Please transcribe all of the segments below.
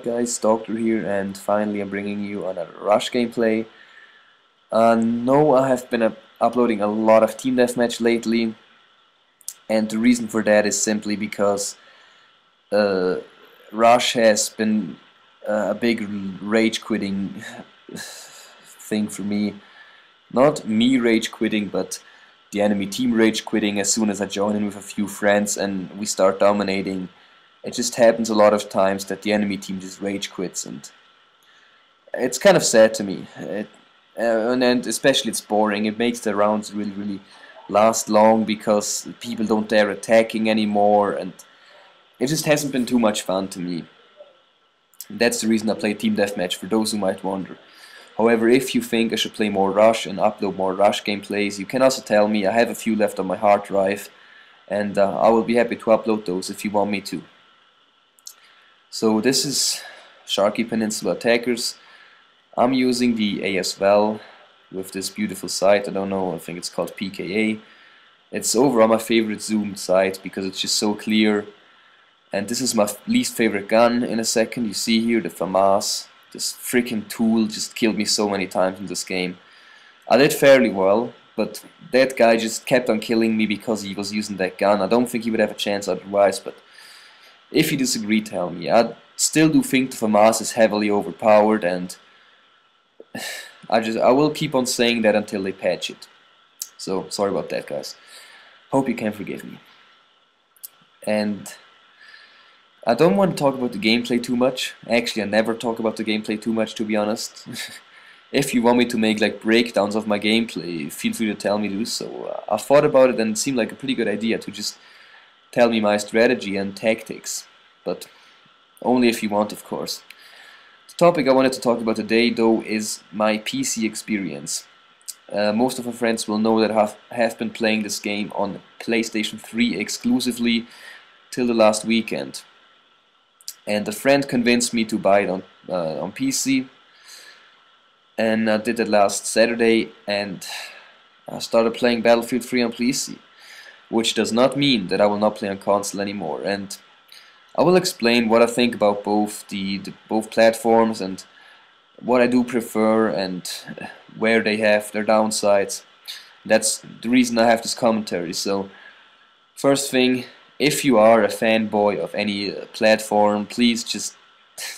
guys, Doctor here, and finally I'm bringing you another Rush gameplay. No, I have been uploading a lot of Team Deathmatch lately, and the reason for that is simply because uh, Rush has been a big rage quitting thing for me. Not me rage quitting, but the enemy team rage quitting as soon as I join in with a few friends and we start dominating. It just happens a lot of times that the enemy team just rage quits, and it's kind of sad to me. And especially it's boring. It makes the rounds really last long because people don't dare attacking anymore, and it just hasn't been too much fun to me. That's the reason I play Team Deathmatch, for those who might wonder. However, if you think I should play more Rush and upload more Rush gameplays, you can also tell me. I have a few left on my hard drive, and I will be happy to upload those if you want me to. So this is Sharky Peninsula Attackers. I'm using the ASVAL with this beautiful site. I don't know, I think it's called PKA. It's overall my favorite zoomed site because it's just so clear. And this is my least favorite gun in a second. You see here the FAMAS. This freaking tool just killed me so many times in this game. I did fairly well, but that guy just kept on killing me because he was using that gun. I don't think he would have a chance otherwise, but if you disagree, tell me. I still do think the FAMAS is heavily overpowered, and I will keep on saying that until they patch it. So sorry about that, guys. Hope you can forgive me. And I don't want to talk about the gameplay too much. Actually, I never talk about the gameplay too much, to be honest. If you want me to make like breakdowns of my gameplay, feel free to tell me to do so. I thought about it and it seemed like a pretty good idea to just tell me my strategy and tactics, but only if you want, of course. The topic I wanted to talk about today, though, is my PC experience. Most of my friends will know that I have been playing this game on PlayStation 3 exclusively till the last weekend. And a friend convinced me to buy it on PC, and I did it last Saturday, and I started playing Battlefield 3 on PC, which does not mean that I will not play on console anymore. And I will explain what I think about both both platforms and what I do prefer and where they have their downsides. That's the reason I have this commentary. So first thing, if you are a fanboy of any platform, please just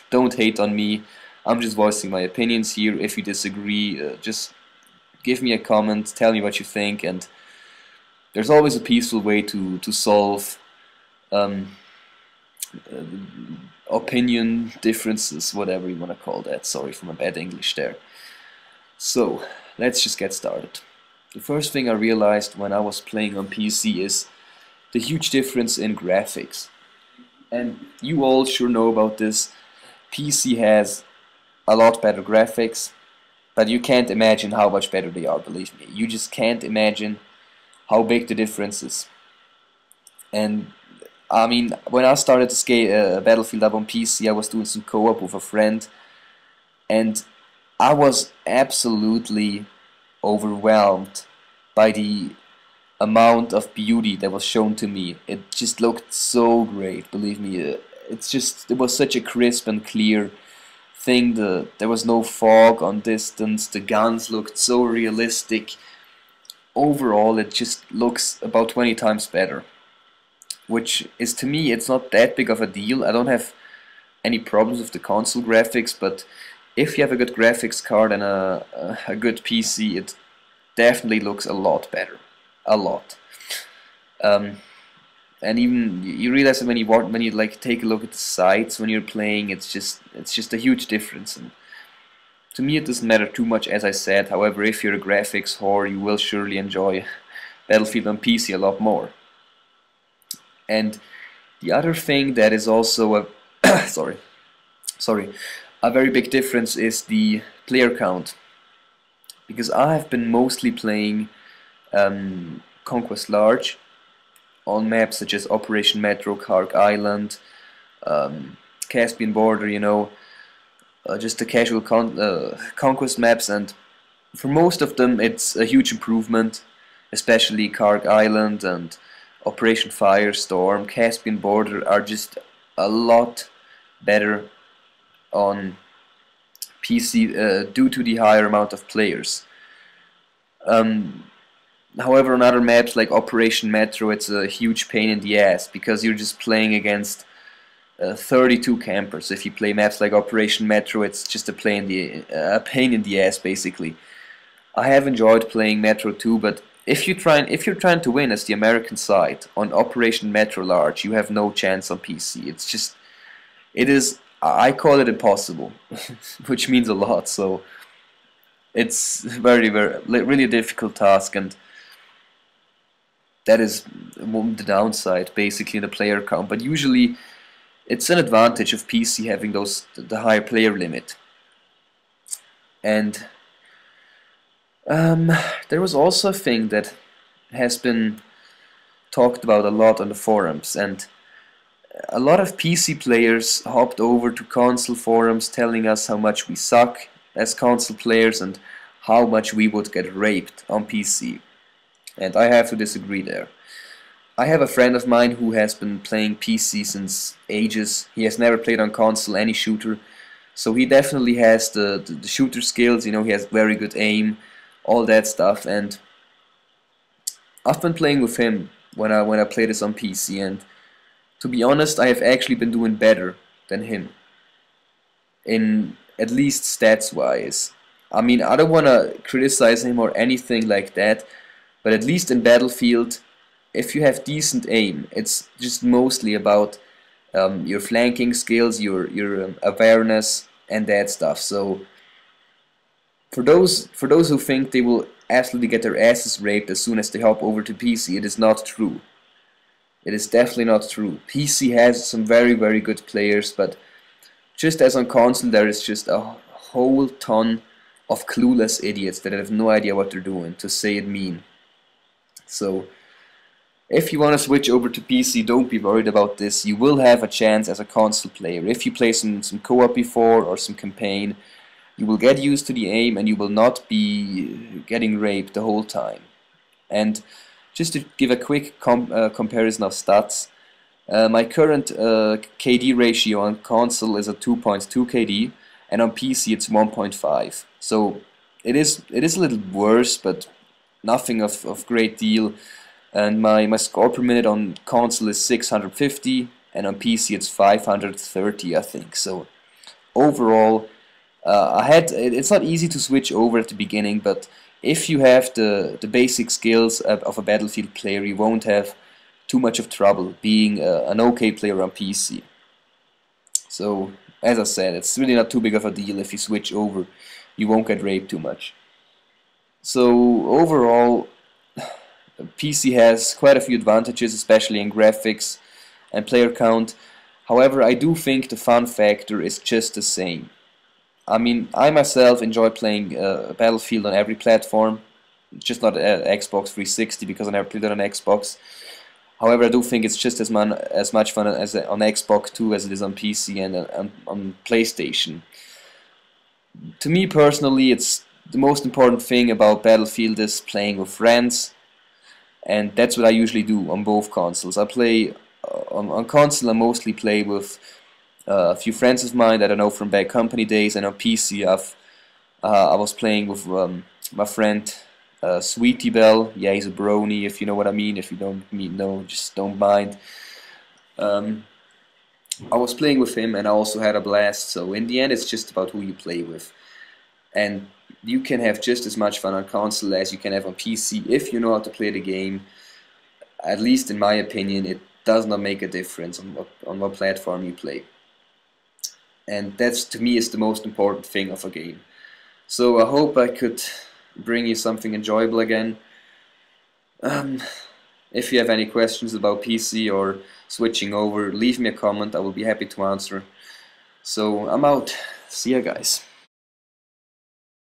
don't hate on me. I'm just voicing my opinions here. If you disagree, just give me a comment, tell me what you think, and there's always a peaceful way to solve opinion differences, whatever you want to call that. Sorry for my bad English there. So let's just get started. The first thing I realized when I was playing on PC is the huge difference in graphics. And you all sure know about this. PC has a lot better graphics, but you can't imagine how much better they are, believe me. You just can't imagine how big the difference is. And I mean, when I started to skate Battlefield up on PC, I was doing some co-op with a friend, and I was absolutely overwhelmed by the amount of beauty that was shown to me. It just looked so great, believe me. It was such a crisp and clear thing. There was no fog on distance. The guns looked so realistic. Overall, it just looks about 20 times better, which is, to me, it's not that big of a deal. I don't have any problems with the console graphics, but if you have a good graphics card and a good PC, it definitely looks a lot better. A lot. And even you realize that when you like take a look at the sights when you're playing, it's just a huge difference. And to me, it doesn't matter too much, as I said. However, if you're a graphics whore, you will surely enjoy Battlefield on PC a lot more. And the other thing that is also a a very big difference is the player count, because I have been mostly playing Conquest Large on maps such as Operation Metro, Kark Island, Caspian Border, you know, just the casual conquest maps, and for most of them it's a huge improvement, especially Kark Island and Operation Firestorm. Caspian Border are just a lot better on PC due to the higher amount of players. However, on other maps like Operation Metro, it's a huge pain in the ass because you're just playing against 32 campers. If you play maps like Operation Metro, it's just a pain in the ass basically. I have enjoyed playing Metro 2, but if you're trying to win as the American side on Operation Metro Large, you have no chance on PC. I call it impossible, which means a lot. So it's really a difficult task, and that is the downside, basically, the player count. But usually, it's an advantage of PC having the higher player limit. And there was also a thing that has been talked about a lot on the forums, and a lot of PC players hopped over to console forums telling us how much we suck as console players and how much we would get raped on PC. And I have to disagree there. I have a friend of mine who has been playing PC since ages. He has never played on console any shooter, so he definitely has the shooter skills. You know, he has very good aim, all that stuff. And I've been playing with him when I play this on PC, and to be honest, I have actually been doing better than him, in at least stats wise. I mean, I don't want to criticize him or anything like that, but at least in Battlefield, if you have decent aim, it's just mostly about your flanking skills, your awareness, and that stuff. So for those who think they will absolutely get their asses raped as soon as they hop over to PC, it is not true. It is definitely not true. PC has some very good players, but just as on console, there is just a whole ton of clueless idiots that have no idea what they're doing, to say it mean. So if you want to switch over to PC, don't be worried about this. You will have a chance as a console player. If you play some co-op before or some campaign, you will get used to the aim and you will not be getting raped the whole time. And just to give a quick comparison of stats, my current KD ratio on console is a 2.2 KD, and on PC it's 1.5. So it is a little worse, but nothing of great deal. And my score per minute on console is 650, and on PC it's 530, I think. So overall, it's not easy to switch over at the beginning, but if you have the basic skills of a Battlefield player, you won't have too much of trouble being an okay player on PC. So as I said, it's really not too big of a deal if you switch over. You won't get raped too much. So overall, PC has quite a few advantages, especially in graphics and player count. However, I do think the fun factor is just the same. I mean, I myself enjoy playing Battlefield on every platform, just not Xbox 360 because I never played it on Xbox. However, I do think it's just as much fun as on Xbox 2 as it is on PC and on PlayStation. To me personally, it's the most important thing about Battlefield is playing with friends, and that's what I usually do on both consoles. I play on console. I mostly play with a few friends of mine that I know from Bad Company days, and on PC I was playing with my friend Sweetie Bell. Yeah, he's a brony, if you know what I mean. If you don't know, just don't mind. I was playing with him and I also had a blast. So in the end, it's just about who you play with, and you can have just as much fun on console as you can have on PC if you know how to play the game. At least in my opinion, it does not make a difference on what platform you play. And that's, to me, is the most important thing of a game. So I hope I could bring you something enjoyable again. If you have any questions about PC or switching over, leave me a comment. I will be happy to answer. So I'm out. See ya, guys.